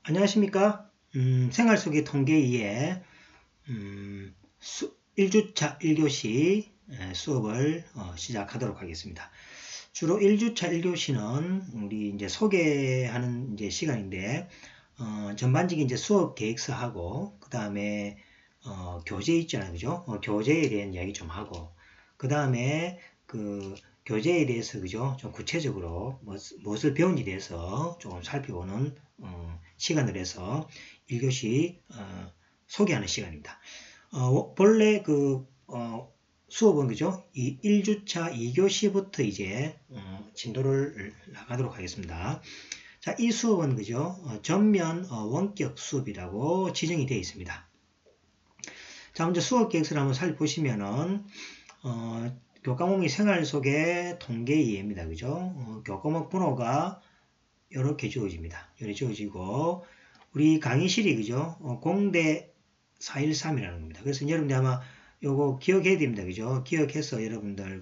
안녕하십니까? 생활 속의 통계 2의 1주차 1교시 수업을 시작하도록 하겠습니다. 주로 1주차 1교시는 우리 이제 소개하는 이제 시간인데, 전반적인 이제 수업 계획서하고, 그 다음에 교재 있잖아요. 그죠? 교재에 대한 이야기 좀 하고, 그 다음에 그 교재에 대해서 그죠? 좀 구체적으로 무엇을 배운지에 대해서 조금 살펴보는 시간을 해서 1교시 소개하는 시간입니다. 본래 수업은 그죠? 이 1주차 2교시부터 이제 진도를 나가도록 하겠습니다. 자, 이 수업은 그죠? 전면 원격 수업이라고 지정이 되어 있습니다. 자, 먼저 수업 계획서를 한번 살펴보시면은 교과목이 생활 속의 통계 이해입니다. 그죠? 교과목 번호가 이렇게 주어집니다. 이렇게 주어지고 우리 강의실이 그죠? 공대 413이라는 겁니다. 그래서 여러분들 아마 요거 기억해야 됩니다. 그죠? 기억해서 여러분들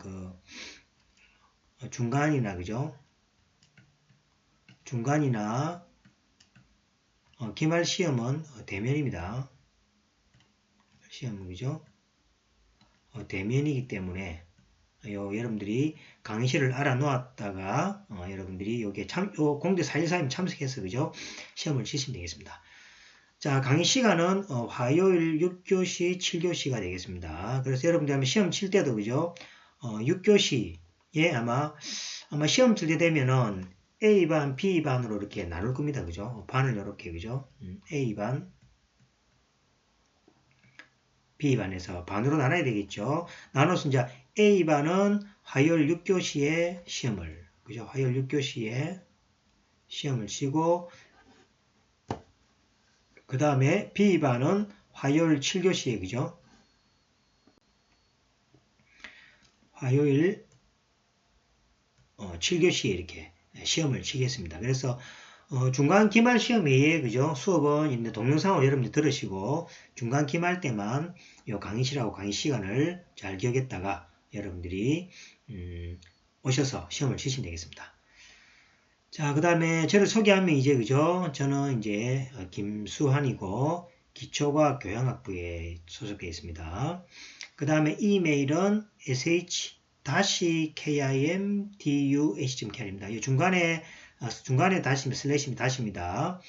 중간이나 그죠? 중간이나 기말 시험은 대면입니다. 시험은 그죠? 대면이기 때문에 여러분들이 강의실을 알아놓았다가 여러분들이 여기에 공대 413 참석해서 그죠? 시험을 치시면 되겠습니다. 자, 강의 시간은 화요일 6교시, 7교시가 되겠습니다. 그래서 여러분들 아마 시험 칠 때도 그죠? 6교시에 아마 시험 칠 때 되면은 A반, B반으로 이렇게 나눌 겁니다. 그죠? 반을 이렇게 그죠? A반, B반에서 반으로 나눠야 되겠죠? 나눠서 이제 A반은 화요일 6교시에 시험을, 그죠? 화요일 6교시에 시험을 치고, 그 다음에 B반은 화요일 7교시에, 그죠? 화요일 7교시에 이렇게 시험을 치겠습니다. 그래서 중간 기말 시험 외에 그죠? 수업은 이제 동영상으로 여러분들 들으시고 중간 기말 때만 요 강의실하고 강의 시간을 잘 기억했다가 여러분들이 오셔서 시험을 치시면 되겠습니다. 자, 그 다음에 저를 소개하면 이제 그죠? 저는 이제 김수환이고 기초과학 교양학부에 소속해 있습니다. 그 다음에 이메일은 sh-kimduh.kr입니다. 이 중간에 슬래시입니다.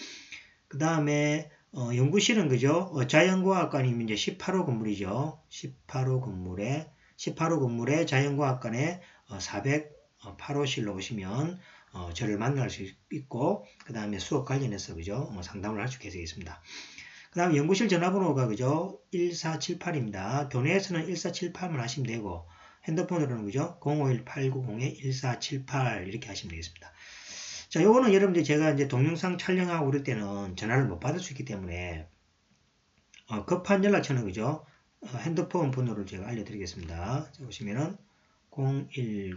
그 다음에 연구실은 그죠? 자연과학관이면 이제 18호 건물이죠. 18호 건물에 자연과학관에 408호실로 오시면 저를 만날 수 있고, 그 다음에 수업 관련해서 그죠? 상담을 할 수 있겠습니다. 그 다음에 연구실 전화번호가 그죠? 1478입니다. 교내에서는 1478만 하시면 되고, 핸드폰으로는 그죠? 051-890-1478 이렇게 하시면 되겠습니다. 자, 요거는 여러분들 제가 이제 동영상 촬영하고 그럴 때는 전화를 못 받을 수 있기 때문에 급한 연락처는 그죠? 핸드폰 번호를 제가 알려드리겠습니다. 자, 보시면은 010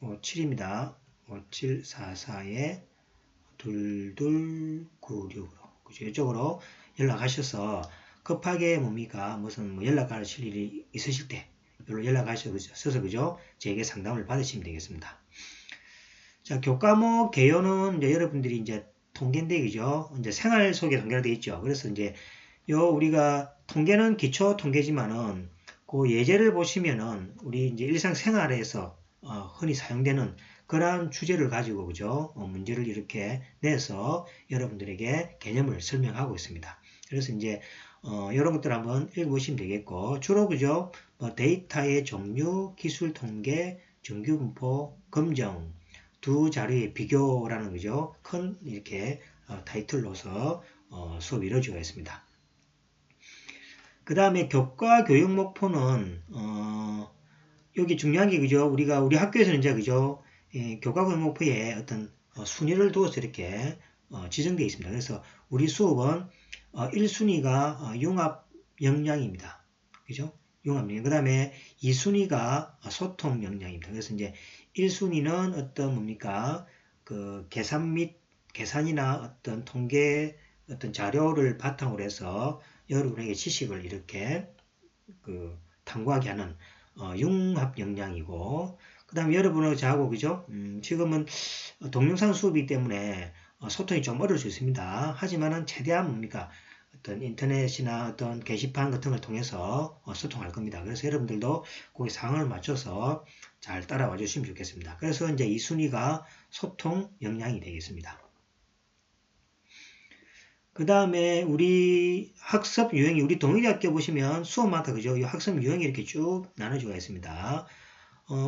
57입니다. 5744에 2296으로 그죠? 이쪽으로 연락하셔서 급하게 뭡니까? 무슨 연락하실 일이 있으실 때 여기로 연락하셔서 그죠? 제게 상담을 받으시면 되겠습니다. 자, 교과목 개요는 이제 여러분들이 이제 통계인데 그죠? 이제 생활 속에 통계가 되어 있죠. 그래서 이제 우리가 통계는 기초 통계지만은 그 예제를 보시면은 우리 이제 일상생활에서 흔히 사용되는 그러한 주제를 가지고 그죠? 문제를 이렇게 내서 여러분들에게 개념을 설명하고 있습니다. 그래서 이제 이런 것들 한번 읽어보시면 되겠고 주로 그죠? 데이터의 종류, 기술 통계, 정규분포, 검정 두 자료의 비교라는 그죠? 큰 이렇게 타이틀로서 수업이 이루어지고 있습니다. 그 다음에 교과 교육 목표는 여기 중요한 게 그죠? 우리 학교에서는 이제 그죠? 교과 교육 목표에 어떤 순위를 두어서 이렇게 지정되어 있습니다. 그래서 우리 수업은 1순위가 융합 역량입니다. 그죠? 융합 역량. 그 다음에 2순위가 소통 역량입니다. 그래서 이제 1순위는 어떤 뭡니까? 그 계산이나 어떤 통계 어떤 자료를 바탕으로 해서 여러분에게 지식을 이렇게 탐구하게 하는 융합 역량이고, 그 다음에 여러분하고 저하고, 그죠? 지금은 동영상 수업이기 때문에 소통이 좀 어려울 수 있습니다. 하지만은 최대한 뭡니까? 어떤 인터넷이나 어떤 게시판 같은 걸 통해서 소통할 겁니다. 그래서 여러분들도 거기 상황을 맞춰서 잘 따라와 주시면 좋겠습니다. 그래서 이제 이 순위가 소통 역량이 되겠습니다. 그 다음에 우리 학습 유형이 우리 동일대학교 보시면 수업마다 그죠? 이 학습 유형이 이렇게 쭉 나눠져 있습니다.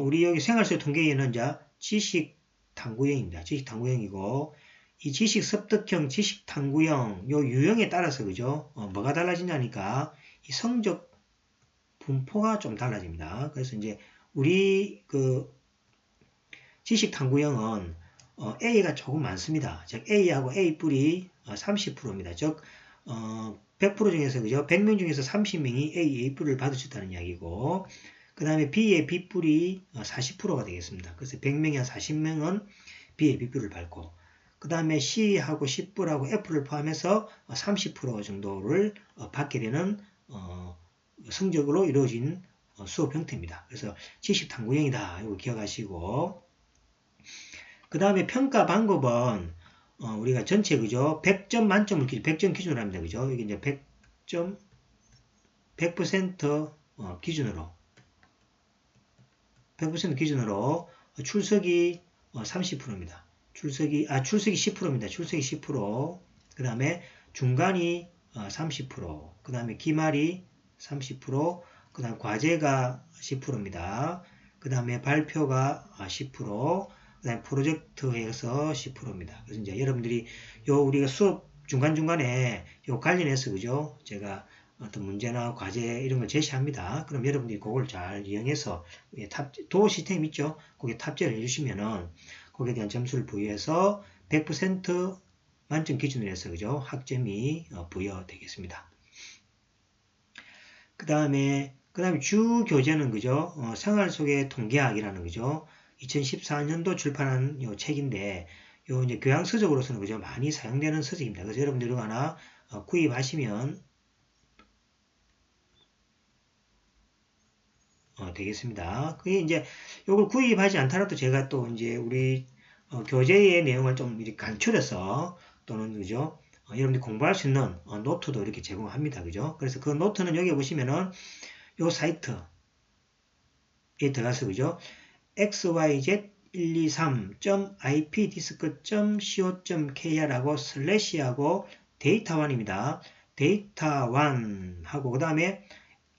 우리 여기 생활수 통계에는 이제 지식 탐구형입니다. 지식 탐구형이고 이 지식 습득형, 지식 탐구형 요 유형에 따라서 그죠? 뭐가 달라지냐니까 이 성적 분포가 좀 달라집니다. 그래서 이제 우리 그 지식 탐구형은 A가 조금 많습니다. 즉 A하고 A 뿔이 30%입니다. 즉 100% 중에서 그죠? 100명 중에서 30명이 A 뿔을 받으셨다는 이야기고 그 다음에 B의 B 뿔이 40%가 되겠습니다. 그래서 100명이 한 40명은 B의 B 뿔을 받고 그 다음에 C하고 C뿔하고 F를 포함해서 30% 정도를 받게 되는 성적으로 이루어진 수업 형태입니다. 그래서 지식 탐구형이다. 이거 기억하시고 그 다음에 평가 방법은 우리가 전체 그죠? 100점 만점을 100점 기준으로 합니다. 그죠? 이게 이제 100점 100% 기준으로 100% 기준으로 출석이 30%입니다. 출석이 10%입니다. 출석이 10%. 그 다음에 중간이 30%. 그 다음에 기말이 30%. 그 다음 과제가 10%입니다. 그 다음에 발표가 10%. 그 다음에 프로젝트에서 10%입니다. 그래서 이제 여러분들이 우리가 수업 중간중간에 관련해서 그죠? 제가 어떤 문제나 과제 이런 걸 제시합니다. 그럼 여러분들이 그걸 잘 이용해서 도어 시스템 있죠? 거기에 탑재를 해주시면은 거기에 대한 점수를 부여해서 100% 만점 기준으로 해서 그죠? 학점이 부여되겠습니다. 그 다음에 주 교재는 그죠? 생활 속의 통계학이라는 그죠? 2014년도 출판한 요 책인데 요 이제 교양 서적으로서는 그죠? 많이 사용되는 서적입니다. 그래서 여러분들이 하나 구입하시면 되겠습니다. 그게 이제 요걸 구입하지 않더라도 제가 또 이제 우리 교재의 내용을 좀 이렇게 간추려서 또는 그죠? 여러분들이 공부할 수 있는 노트도 이렇게 제공합니다. 그죠? 그래서 그 노트는 여기 보시면은 요 사이트에 들어가서 그죠? xyz123.ipdisc.co.kr하고 슬래시하고 데이터1입니다. 데이터1 하고 그 다음에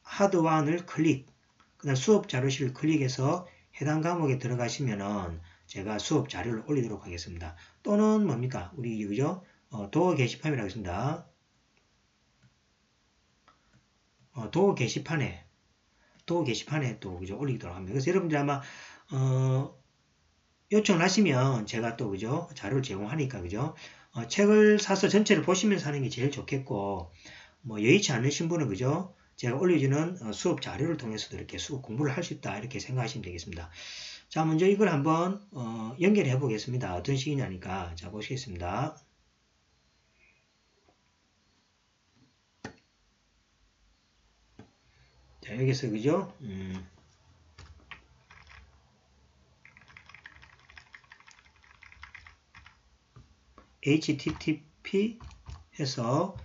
하드1을 클릭 그 다음 수업 자료실을 클릭해서 해당 과목에 들어가시면은 제가 수업 자료를 올리도록 하겠습니다. 또는 뭡니까? 우리 그죠? 도어 게시판이라고 있습니다. 도어 게시판에 또 그죠? 올리도록 합니다. 그래서 여러분들 아마 요청을 하시면 제가 또 그죠? 자료를 제공하니까 그죠? 책을 사서 전체를 보시면서 하는 게 제일 좋겠고 뭐 여의치 않으신 분은 그죠? 제가 올려주는 수업 자료를 통해서도 이렇게 수업 공부를 할 수 있다 이렇게 생각하시면 되겠습니다. 자 먼저 이걸 한번 연결해 보겠습니다. 어떤 식이냐니까 자 보시겠습니다. 자 여기서 그죠? http 해서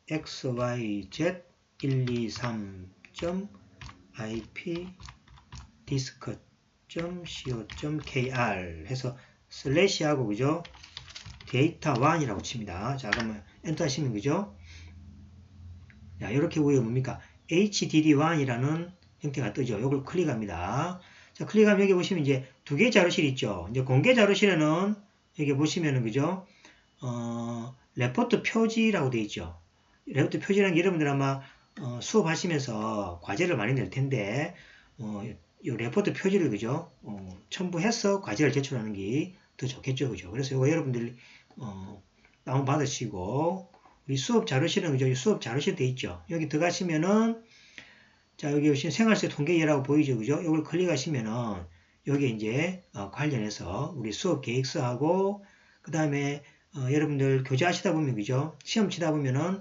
xyz123.ipdisc.co.kr 해서 슬래시하고 그죠? 데이터1이라고 칩니다. 자 그러면 엔터 하시면 그죠? 자 이렇게 위에 뭡니까? HDD1이라는 형태가 뜨죠. 이걸 클릭합니다. 자 클릭하면 여기 보시면 이제 두 개의 자료실이 있죠. 이제 공개 자료실에는 여기 보시면은 그죠? 레포트 표지라고 되어 있죠. 레포트 표지라는 게 여러분들 아마 수업하시면서 과제를 많이 낼 텐데 이 레포트 표지를 그죠? 첨부해서 과제를 제출하는 게 더 좋겠죠. 그죠? 그래서 이거 여러분들 다운 받으시고 우리 수업 자료실은 그죠? 수업 자료실 되어 있죠. 여기 들어가시면은 자 여기 보시면 생활세 통계예라고 보이죠. 그죠? 이걸 클릭하시면은 여기 이제 관련해서 우리 수업 계획서하고 그 다음에 여러분들 교재하시다 보면 그죠? 시험 치다 보면은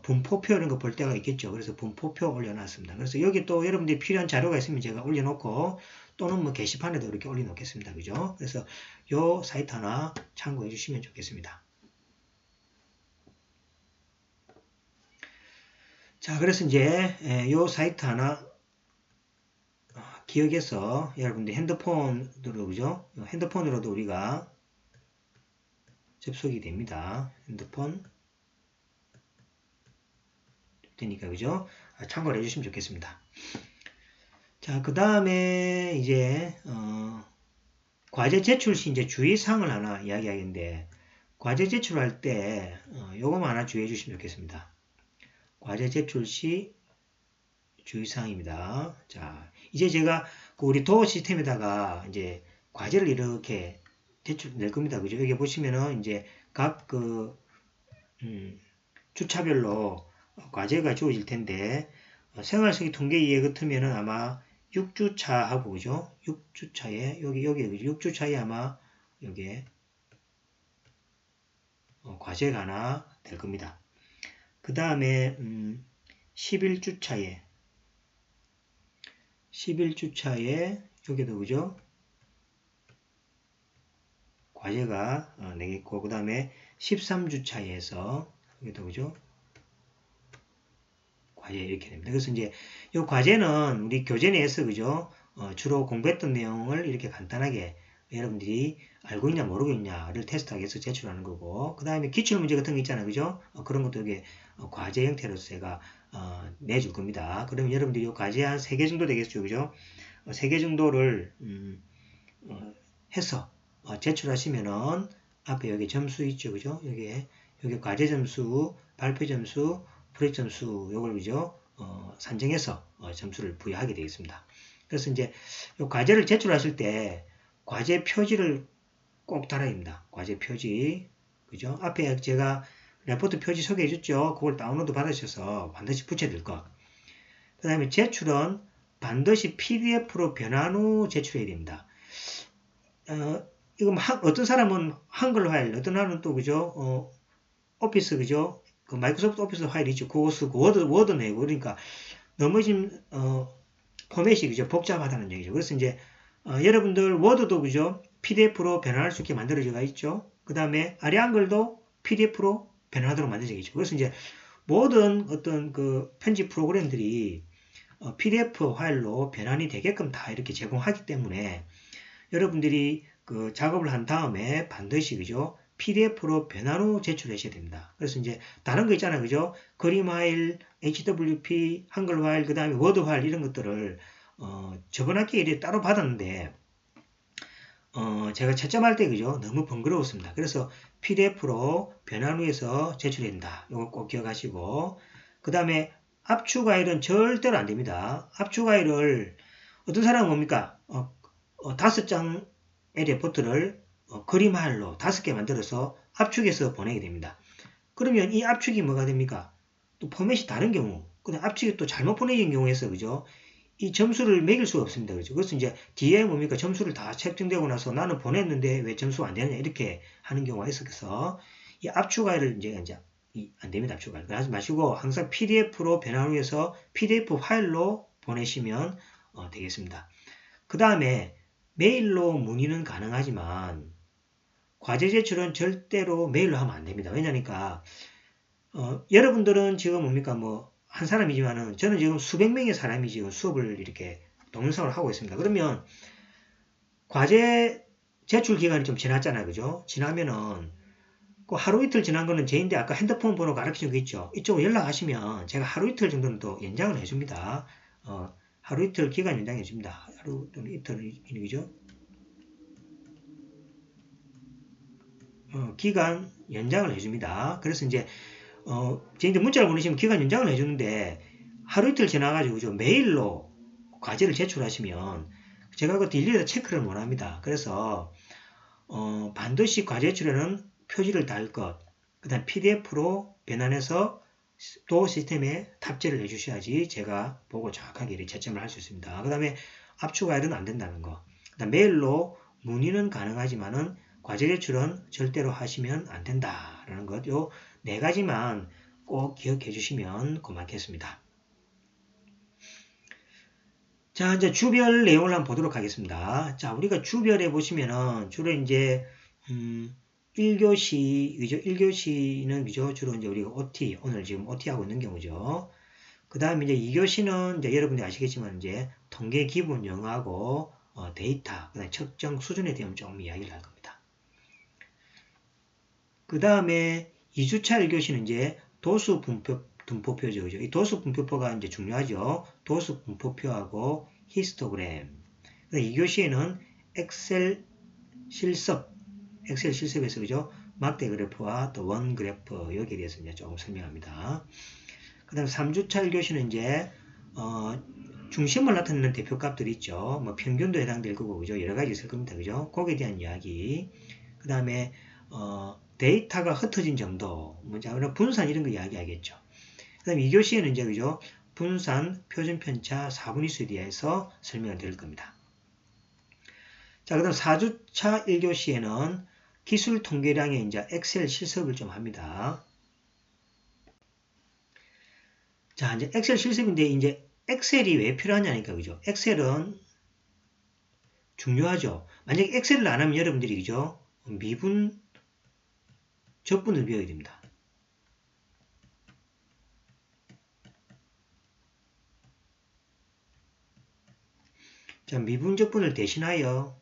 분포표 이런 거 볼 때가 있겠죠. 그래서 분포표 올려놨습니다. 그래서 여기 또 여러분들이 필요한 자료가 있으면 제가 올려놓고 또는 뭐 게시판에도 이렇게 올려놓겠습니다. 그죠? 그래서 요 사이트 하나 참고해 주시면 좋겠습니다. 자, 그래서 이제 요 사이트 하나 기억해서 여러분들 핸드폰으로, 그죠? 핸드폰으로도 우리가 접속이 됩니다. 핸드폰 되니까, 그죠? 참고를 해주시면 좋겠습니다. 자, 그 다음에 이제 과제 제출 시 이제 주의사항을 하나 이야기하겠는데, 과제 제출할 때 요거만 하나 주의해 주시면 좋겠습니다. 과제 제출 시 주의사항입니다. 자, 이제 제가 우리 도어 시스템에다가 이제 과제를 이렇게 제출낼 겁니다. 그죠? 여기 보시면은 이제 각 주차별로 과제가 주어질 텐데, 생활서기 통계 이해 같으면은 아마 6주차하고, 그죠? 6주차에, 여기, 6주차에 아마, 여기에, 과제가 하나 될 겁니다. 그 다음에, 11주차에, 여기도, 그죠? 과제가 내겠고, 그 다음에 13주차에서, 여기도, 그죠? 과제 이렇게 됩니다. 그래서 이제 이 과제는 우리 교재 내에서, 그죠? 주로 공부했던 내용을 이렇게 간단하게 여러분들이 알고 있냐 모르고 있냐를 테스트하기 위해서 제출하는 거고, 그 다음에 기출문제 같은 거 있잖아요. 그죠? 그런 것도 이게 과제 형태로서 제가 내줄 겁니다. 그러면 여러분들이 이 과제 한 3개 정도 되겠죠. 그죠? 3개 정도를 해서 제출하시면은 앞에 여기 점수 있죠. 그죠? 여기 과제 점수, 발표 점수, 프로젝트 점수, 요걸, 그죠? 산정해서 점수를 부여하게 되겠습니다. 그래서 이제 요 과제를 제출하실 때 과제 표지를 꼭 달아야 됩니다. 과제 표지. 그죠? 앞에 제가 레포트 표지 소개해 줬죠. 그걸 다운로드 받으셔서 반드시 붙여야 될 것. 그 다음에 제출은 반드시 PDF로 변환 후 제출해야 됩니다. 이거 어떤 사람은 한글 파일, 어떤 사람은 또, 그죠? 오피스, 그죠? 그 마이크로소프트 오피스 파일 있죠. 그거 쓰고 워드 내고, 그러니까 너무 지금 포맷이, 그죠? 복잡하다는 얘기죠. 그래서 이제 여러분들 워드도, 그죠? PDF로 변환할 수 있게 만들어져 있죠. 그 다음에 아래 한글도 PDF로 변환하도록 만들어져 있죠. 그래서 이제 모든 어떤 그 편집 프로그램들이 PDF 파일로 변환이 되게끔 다 이렇게 제공하기 때문에 여러분들이 그 작업을 한 다음에 반드시, 그죠? PDF로 변환 후 제출하셔야 됩니다. 그래서 이제 다른 거 있잖아요. 그죠? 그림 파일, HWP, 한글 파일, 그 다음에 워드 파일 이런 것들을 저번 학기에 따로 받았는데 제가 채점할 때, 그죠? 너무 번거로웠습니다. 그래서 PDF로 변환 후에서 제출해야 된다. 이거 꼭 기억하시고, 그 다음에 압축 파일은 절대로 안 됩니다. 압축 파일을 어떤 사람은 뭡니까? 5장의 레포트를 그림 파일로 5개 만들어서 압축해서 보내게 됩니다. 그러면 이 압축이 뭐가 됩니까? 또 포맷이 다른 경우, 근데 압축이 또 잘못 보내진 경우에서, 그죠? 이 점수를 매길 수가 없습니다. 그죠? 그래서 이제 뒤에 뭡니까? 점수를 다 책정되고 나서 나는 보냈는데 왜 점수가 안 되느냐? 이렇게 하는 경우가 있어서 이 압축 파일을 이제 안 됩니다. 압축 파일. 하지 마시고 항상 PDF로 변환 후해서 PDF 파일로 보내시면 되겠습니다. 그 다음에 메일로 문의는 가능하지만 과제 제출은 절대로 메일로 하면 안 됩니다. 왜냐니까 여러분들은 지금 뭡니까? 뭐 한 사람이지만은 저는 지금 수백 명의 사람이 지금 수업을 이렇게 동영상을 하고 있습니다. 그러면 과제 제출 기간이 좀 지났잖아요. 그죠? 지나면은 그 하루 이틀 지난 거는 제인데 아까 핸드폰 번호 가르친 거 있죠? 이쪽으로 연락하시면 제가 하루 이틀 정도는 또 연장을 해줍니다. 하루 이틀 기간 연장해 줍니다. 하루 또는 이틀이죠. 기간 연장을 해줍니다. 그래서 이제 저희한테 문자를 보내시면 기간 연장을 해주는데 하루 이틀 지나가지고 그죠? 메일로 과제를 제출하시면 제가 그 일일이 체크를 못합니다. 그래서 반드시 과제 제출에는 표지를 달 것, 그 다음 PDF로 변환해서 또 시스템에 탑재를 해주셔야지 제가 보고 정확하게 채점을 할 수 있습니다. 그 다음에 압축 파일은 안 된다는 거. 그다음 메일로 문의는 가능하지만은 과제 제출은 절대로 하시면 안 된다라는 것. 요 4가지만 꼭 기억해 주시면 고맙겠습니다. 자, 이제 주별 내용을 한번 보도록 하겠습니다. 자, 우리가 주별에 보시면은 주로 이제 1교시, 그죠? 1교시는 그죠? 주로 이제 우리가 OT, 오늘 지금 OT 하고 있는 경우죠. 그 다음에 이제 2교시는 이제 여러분들이 아시겠지만 이제 통계 기본 영어하고 데이터, 그다음에 측정 수준에 대한 조금 이야기를 할 겁니다. 그 다음에 2주차 1교시는 이제 도수 분포표죠. 그죠? 이 도수 분포표가 이제 중요하죠. 도수 분포표하고 히스토그램. 2교시에는 엑셀 실습에서 그죠? 막대 그래프와 또 원 그래프 여기에 대해서 이제 조금 설명합니다. 그 다음 3주차 1교시는 이제 중심을 나타내는 대표값들이 있죠. 뭐 평균도 해당될 거고 그죠? 여러 가지 있을 겁니다. 그죠? 거기에 대한 이야기. 그 다음에 데이터가 흩어진 정도, 분산 이런 거 이야기하겠죠. 그 다음에 2교시에는 이제 그죠? 분산, 표준편차, 4분위수에 대해서 설명을 드릴 겁니다. 자, 그 다음 4주차 1교시에는 기술 통계량의 이제 엑셀 실습을 좀 합니다. 자, 이제 엑셀 실습인데 이제 엑셀이 왜 필요하냐니까, 그죠? 엑셀은 중요하죠. 만약에 엑셀을 안 하면 여러분들이, 그죠? 미분, 적분을 배워야 됩니다. 자, 미분, 적분을 대신하여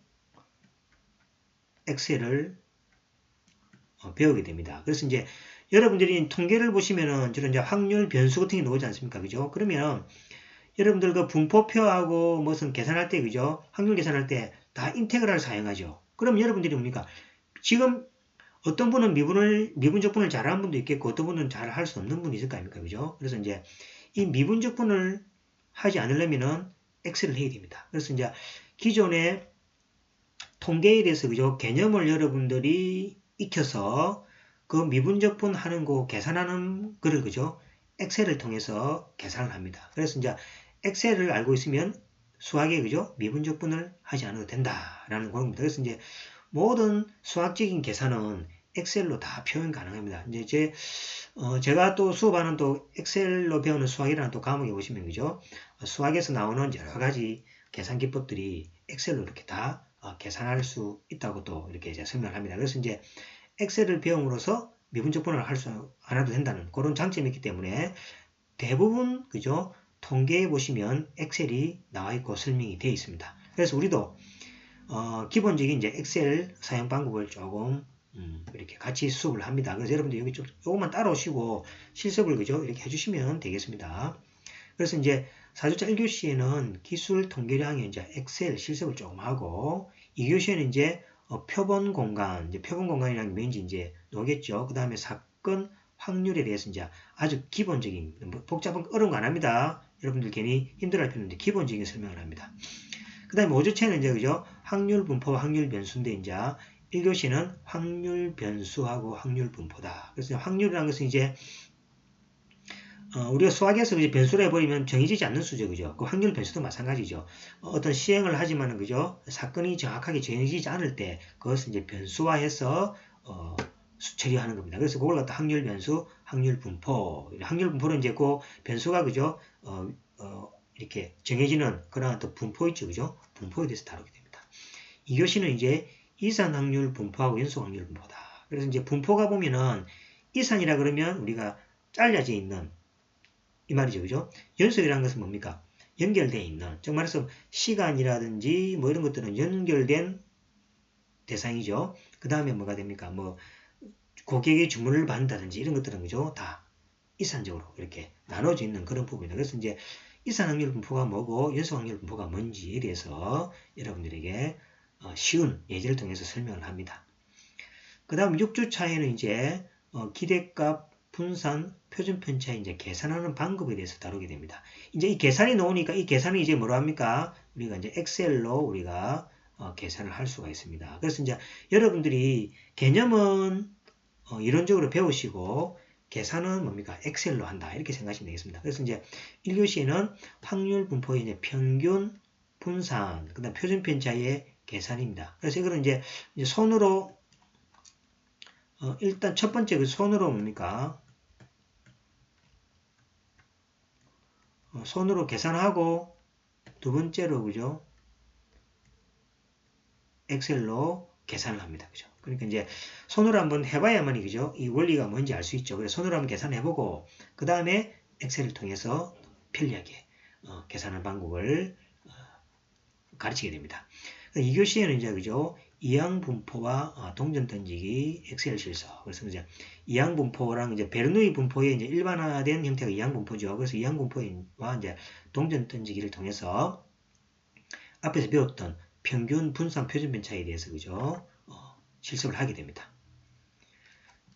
엑셀을 배우게 됩니다. 그래서 이제 여러분들이 통계를 보시면은 주로 이제 확률 변수 같은 게 나오지 않습니까? 그죠? 그러면 여러분들 그 분포표하고 무슨 계산할 때, 그죠? 확률 계산할 때 다 인테그랄 사용하죠. 그럼 여러분들이 뭡니까? 지금 어떤 분은 미분적분을 잘하는 분도 있겠고, 어떤 분은 잘 할 수 없는 분이 있을 거 아닙니까? 그죠? 그래서 이제 이 미분적분을 하지 않으려면은 엑셀을 해야 됩니다. 그래서 이제 기존의 통계에 대해서, 그죠? 개념을 여러분들이 익혀서 그 미분적분 하는 거 계산하는 거를, 그죠? 엑셀을 통해서 계산을 합니다. 그래서 이제 엑셀을 알고 있으면 수학에, 그죠? 미분적분을 하지 않아도 된다라는 겁니다. 그래서 이제 모든 수학적인 계산은 엑셀로 다 표현 가능합니다. 이제 제가 또 수업하는 또 엑셀로 배우는 수학이라는 또 과목에 보시면, 그죠? 수학에서 나오는 여러 가지 계산 기법들이 엑셀로 이렇게 다 계산할 수 있다고 또 이렇게 이제 설명을 합니다. 그래서 이제 엑셀을 배움으로써 미분적분을 할 수 안 해도 된다는 그런 장점이 있기 때문에 대부분, 그죠? 통계에 보시면 엑셀이 나와 있고 설명이 되어 있습니다. 그래서 우리도 기본적인 이제 엑셀 사용 방법을 조금 이렇게 같이 수업을 합니다. 그래서 여러분들 여기 조금만 따라오시고 실습을, 그죠? 이렇게 해주시면 되겠습니다. 그래서 이제 4주차 1교시에는 기술 통계량의 이제 엑셀 실습을 조금 하고 2교시에는 이제 표본 공간, 이제 표본 공간이라는 게 뭔지 이제 나오겠죠. 그 다음에 사건 확률에 대해서 이제 아주 기본적인, 복잡한 어려운 거 안 합니다. 여러분들 괜히 힘들어할 필요 없는데 기본적인 설명을 합니다. 그 다음에 5주차는 이제, 그죠? 확률 분포와 확률 변수인데, 이제 1교시는 확률 변수하고 확률 분포다. 그래서 확률이라는 것은 이제 우리가 수학에서 이제 변수를 해버리면 정해지지 않는 수죠, 그죠? 그 확률 변수도 마찬가지죠. 어떤 시행을 하지만은, 그죠? 사건이 정확하게 정해지지 않을 때 그것을 이제 변수화해서 처리하는 겁니다. 그래서 그걸 갖다 확률 변수, 확률 분포, 확률 분포는 이제 그 변수가, 그죠? 이렇게 정해지는 그러한 또 분포 있죠, 그죠? 분포에 대해서 다루게 됩니다. 2교시는 이제 이산 확률 분포하고 연속 확률 분포다. 그래서 이제 분포가 보면은 이산이라 그러면 우리가 잘려져 있는 이 말이죠, 그죠? 연속이라는 것은 뭡니까? 연결되어 있는, 즉 말해서 시간이라든지 뭐 이런 것들은 연결된 대상이죠. 그 다음에 뭐가 됩니까? 뭐 고객의 주문을 받는다든지 이런 것들은, 그죠? 다 이산적으로 이렇게 나눠져 있는 그런 부분입니다. 그래서 이제 이산확률 분포가 뭐고 연속확률 분포가 뭔지에 대해서 여러분들에게 쉬운 예제를 통해서 설명을 합니다. 그 다음 6주차에는 이제 기대값, 분산, 표준편차 이제 계산하는 방법에 대해서 다루게 됩니다. 이제 이 계산이 나오니까 이 계산이 이제 뭐로 합니까? 우리가 이제 엑셀로 우리가 계산을 할 수가 있습니다. 그래서 이제 여러분들이 개념은 이론적으로 배우시고 계산은 뭡니까? 엑셀로 한다. 이렇게 생각하시면 되겠습니다. 그래서 이제 1교시에는 확률 분포의 이제 평균, 분산, 그 다음 표준편차의 계산입니다. 그래서 이거는 이제 손으로 일단 첫 번째 그 손으로 뭡니까? 손으로 계산하고 두 번째로 그죠? 엑셀로 계산을 합니다. 그죠? 그러니까 이제 손으로 한번 해봐야만이 그죠? 이 원리가 뭔지 알 수 있죠. 그래서 손으로 한번 계산해보고 그 다음에 엑셀을 통해서 편리하게 계산하는 방법을 가르치게 됩니다. 2교시에는 이제 그죠? 이항분포와 동전 던지기 엑셀 실서. 그래서 이제 이항분포랑 이제 베르누이 분포의 이제 일반화된 형태가 이항분포죠. 그래서 이항분포와 이제 동전 던지기를 통해서 앞에서 배웠던 평균 분산 표준 편차에 대해서 그죠? 실습을 하게 됩니다.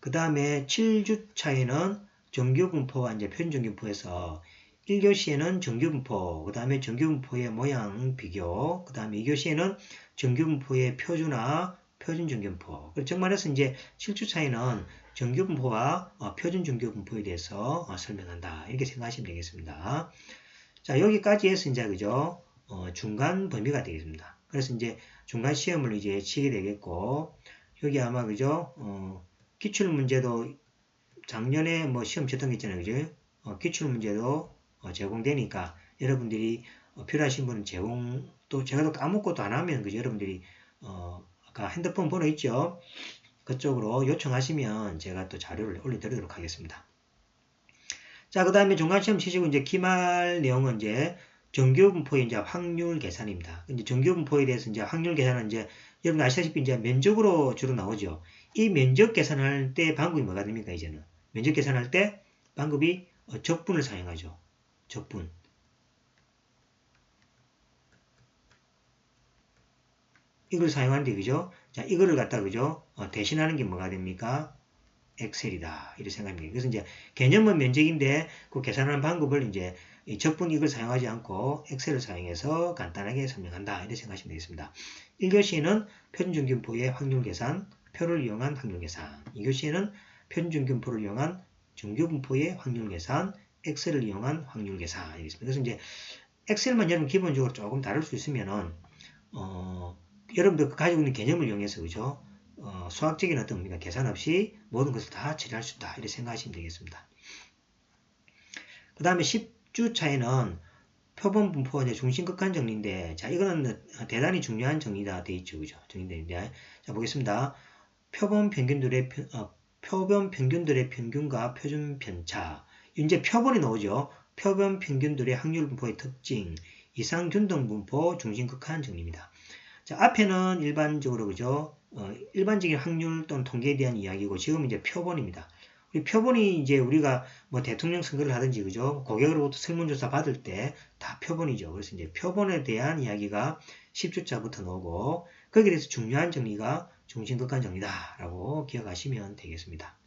그 다음에 7주차에는 정규분포와 이제 표준정규분포에서 1교시에는 정규분포, 그 다음에 정규분포의 모양 비교, 그 다음에 2교시에는 정규분포의 표준화, 표준정규분포. 정말해서 이제 7주차에는 정규분포와 표준정규분포에 대해서 설명한다. 이렇게 생각하시면 되겠습니다. 자, 여기까지 해서 이제 그죠? 중간 범위가 되겠습니다. 그래서 이제 중간 시험을 이제 치게 되겠고, 여기 아마 그죠? 기출 문제도 작년에 뭐 시험 쳤던 게 있잖아요. 그죠? 기출 문제도 제공되니까 여러분들이 필요하신 분은 제공, 또 제가 또 아무것도 안 하면 그죠? 여러분들이 아까 핸드폰 번호 있죠? 그쪽으로 요청하시면 제가 또 자료를 올려드리도록 하겠습니다. 자, 그 다음에 중간시험 치시고 이제 기말 내용은 이제 정규분포의 이제 확률 계산입니다. 이제 정규분포에 대해서 이제 확률 계산은 이제 여러분 아시다시피 이제 면적으로 주로 나오죠. 이 면적 계산할 때 방법이 뭐가 됩니까? 이제는 면적 계산할 때 방법이 적분을 사용하죠. 적분. 이걸 사용하는데 그죠? 자, 이거를 갖다 그죠? 대신하는 게 뭐가 됩니까? 엑셀이다. 이렇게 생각합니다. 그래서 이제 개념은 면적인데 그 계산하는 방법을 이제 적분 이걸 사용하지 않고 엑셀을 사용해서 간단하게 설명한다. 이렇게 생각하시면 되겠습니다. 1교시에는 표준정규분포의 확률 계산, 표를 이용한 확률 계산. 2교시에는 표준정규분포를 이용한 정규분포의 확률 계산, 엑셀을 이용한 확률 계산. 이렇습니다. 그래서 이제 엑셀만 여러분 기본적으로 조금 다를 수 있으면은 여러분들 가지고 있는 개념을 이용해서 그죠? 수학적인 어떤 우리가 계산 없이 모든 것을 다 처리할 수 있다. 이렇게 생각하시면 되겠습니다. 그 다음에 10주차에는 표본 분포와 이제 중심극한 정리인데, 자, 이거는 대단히 중요한 정리다. 돼 있죠. 그죠? 정리인데, 자, 보겠습니다. 표본 평균들의 평균과 표준 편차. 이제 표본이 나오죠. 표본 평균들의 확률 분포의 특징, 이상 균등 분포, 중심극한 정리입니다. 자, 앞에는 일반적으로 그죠? 일반적인 확률 또는 통계에 대한 이야기고 지금 이제 표본입니다. 우리 표본이 이제 우리가 뭐 대통령 선거를 하든지 그죠? 고객으로부터 설문조사 받을 때 다 표본이죠. 그래서 이제 표본에 대한 이야기가 10주차부터 나오고 거기에 대해서 중요한 정리가 중심극한 정리다라고 기억하시면 되겠습니다.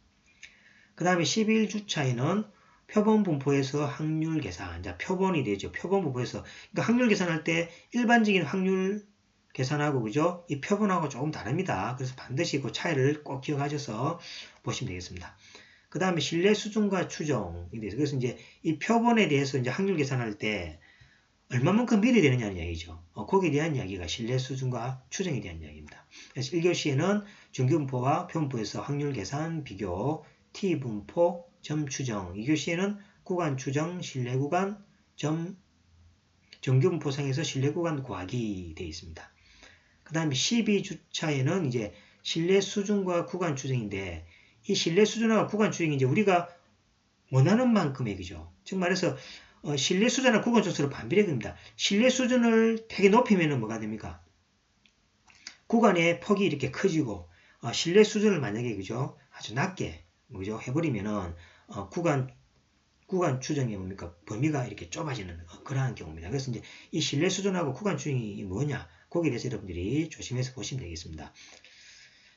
그 다음에 11주차에는 표본 분포에서 확률 계산. 자, 표본이 되죠. 표본 분포에서 그러니까 확률 계산할 때 일반적인 확률 계산하고 그죠? 이 표본하고 조금 다릅니다. 그래서 반드시 그 차이를 꼭 기억하셔서 보시면 되겠습니다. 그 다음에 신뢰 수준과 추정에 대해서 그래서 이제 이 표본에 대해서 이제 확률 계산할 때 얼마만큼 미리 되느냐는 이야기죠. 거기에 대한 이야기가 신뢰 수준과 추정에 대한 이야기입니다. 그래서 1교시에는 정규분포와 표분포에서 확률 계산 비교, T분포, 점 추정. 2교시에는 구간 추정, 신뢰 구간, 정규분포상에서 신뢰 구간 구하기 되어 있습니다. 그 다음에 12주차에는 이제 신뢰 수준과 구간 추정인데 이 신뢰 수준과 구간 추정이 이제 우리가 원하는 만큼의 그죠. 즉 말해서 신뢰 수준과 구간 추정으로 반비례 됩니다. 신뢰 수준을 되게 높이면 뭐가 됩니까? 구간의 폭이 이렇게 커지고 신뢰 수준을 만약에 그죠 아주 낮게 그죠 해버리면은 구간 추정의 뭡니까 범위가 이렇게 좁아지는 그러한 경우입니다. 그래서 이제 이 신뢰 수준하고 구간 추정이 뭐냐 거기에 대해서 여러분들이 조심해서 보시면 되겠습니다.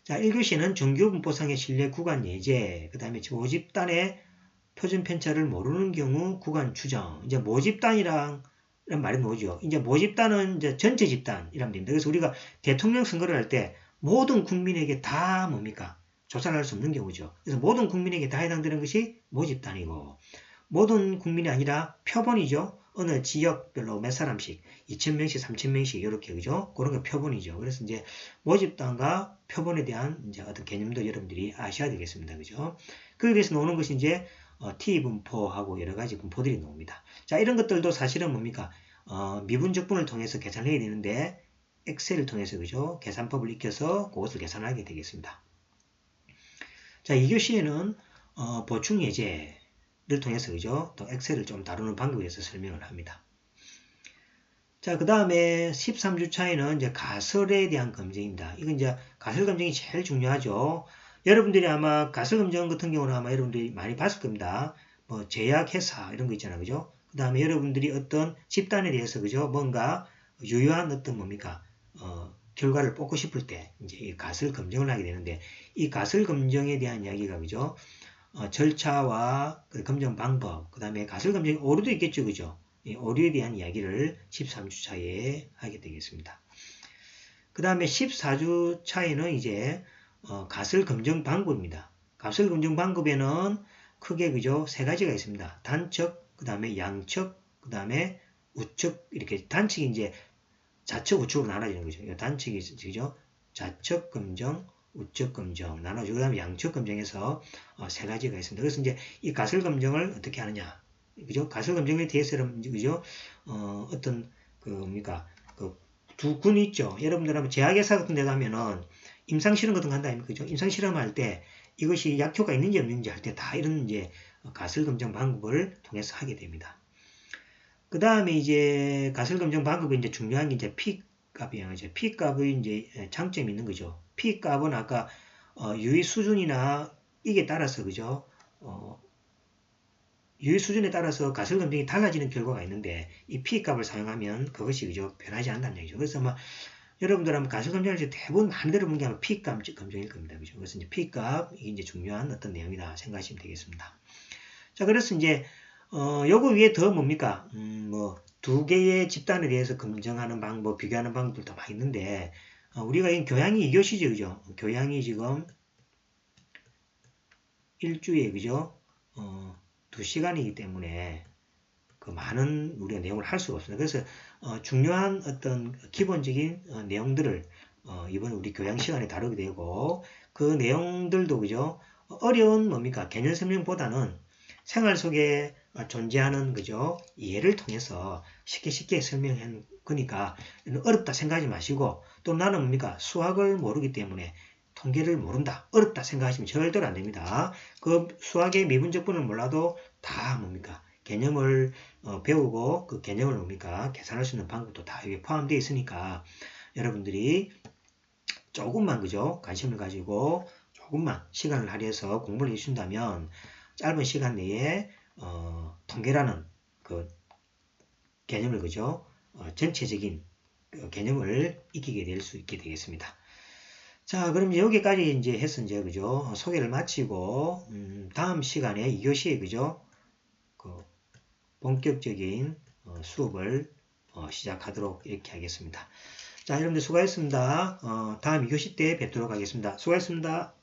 자, 1교시는 정규분포상의 신뢰 구간 예제, 그 다음에 모집단의 표준 편차를 모르는 경우 구간 추정. 이제 모집단이란 말이 뭐죠? 이제 모집단은 이제 전체 집단이라면 됩니다. 그래서 우리가 대통령 선거를 할 때 모든 국민에게 다 뭡니까? 조사를 할 수 없는 경우죠. 그래서 모든 국민에게 다 해당되는 것이 모집단이고, 모든 국민이 아니라 표본이죠. 어느 지역별로 몇 사람씩 2,000명씩 3,000명씩 이렇게 그죠? 그런 게 표본이죠. 그래서 이제 모집단과 표본에 대한 이제 어떤 개념도 여러분들이 아셔야 되겠습니다. 그죠? 그에 대해서 나오는 것이 이제 T 분포하고 여러 가지 분포들이 나옵니다. 자, 이런 것들도 사실은 뭡니까? 미분적분을 통해서 계산을 해야 되는데 엑셀을 통해서 그죠? 계산법을 익혀서 그것을 계산하게 되겠습니다. 자, 2교시에는 보충 예제를 통해서 그죠? 또 엑셀을 좀 다루는 방법에 대해서 설명을 합니다. 자, 그 다음에 13주차에는 이제 가설에 대한 검증입니다. 이건 이제 가설 검증이 제일 중요하죠. 여러분들이 아마 가설 검증 같은 경우는 아마 여러분들이 많이 봤을 겁니다. 뭐 제약회사 이런 거 있잖아요. 그죠? 그 다음에 여러분들이 어떤 집단에 대해서 그죠? 뭔가 유효한 어떤 뭡니까? 결과를 뽑고 싶을 때 이제 이 가설 검증을 하게 되는데 이 가설 검증에 대한 이야기가 그죠? 절차와 그 검증 방법, 그 다음에 가설 검증 오류도 있겠죠. 그죠? 이 오류에 대한 이야기를 13주차에 하게 되겠습니다. 그 다음에 14주차에는 이제 가설 검증 방법입니다. 가설 검증 방법에는 크게 그죠? 세 가지가 있습니다. 단측, 그 다음에 양측, 그 다음에 우측 이렇게 단측이 이제 좌측, 우측으로 나눠지는 거죠. 단측이 그죠? 좌측 검증, 우측 검증 나눠지고 그 다음에 양측 검증에서 세 가지가 있습니다. 그래서 이제 이 가설 검증을 어떻게 하느냐? 그죠? 가설 검증에 대해서는 그죠? 어떤 그 뭡니까? 그 두 군이 있죠. 여러분들 한번 제약회사 같은 데 가면은 임상실험 같은 거 한다 아닙니까? 그죠? 임상실험 할 때 이것이 약효가 있는지 없는지 할 때 다 이런 이제 가설 검증 방법을 통해서 하게 됩니다. 그 다음에 이제 가설 검증 방법이 이제 중요한 게 이제 P값이에요. 이제 P값의 이제 장점이 있는 거죠. P값은 아까 유의 수준이나 이게 따라서 그죠? 유의 수준에 따라서 가설 검증이 달라지는 결과가 있는데 이 P값을 사용하면 그것이 그죠? 변하지 않는다는 얘기죠. 그래서 아마 여러분들 한번 가설 검증할 때 대부분 많이 들어본 게 아마 P값 검증일 겁니다. 그죠? 그래서 이제 P값 이게 이제 중요한 어떤 내용이다 생각하시면 되겠습니다. 자, 그래서 이제 요거 위에 더 뭡니까? 뭐 두 개의 집단에 대해서 검증하는 방법, 비교하는 방법들도 많이 있는데 우리가 이 교양이 2교시죠, 그죠? 교양이 지금 일주에 그죠? 2시간이기 때문에 그 많은 우리가 내용을 할 수가 없습니다. 그래서 중요한 어떤 기본적인 내용들을 이번 우리 교양 시간에 다루게 되고 그 내용들도 그죠? 어려운 뭡니까? 개념 설명보다는 생활 속에 존재하는 그죠? 예를 통해서 쉽게 설명한 거니까 어렵다 생각하지 마시고 또 나는 뭡니까? 수학을 모르기 때문에 통계를 모른다. 어렵다 생각하시면 절대로 안 됩니다. 그 수학의 미분적분을 몰라도 다 뭡니까? 개념을 배우고 그 개념을 뭡니까? 계산할 수 있는 방법도 다 여기 포함되어 있으니까 여러분들이 조금만 그죠? 관심을 가지고 조금만 시간을 할애해서 공부를 해주신다면 짧은 시간 내에 통계라는 그 개념을 그죠? 전체적인 개념을 익히게 될 수 있게 되겠습니다. 자, 그럼 여기까지 이제 해서 이제 그죠? 소개를 마치고 다음 시간에 2교시에 그죠? 그 본격적인 수업을 시작하도록 이렇게 하겠습니다. 자, 여러분들 수고하셨습니다. 다음 2교시 때 뵙도록 하겠습니다. 수고하셨습니다.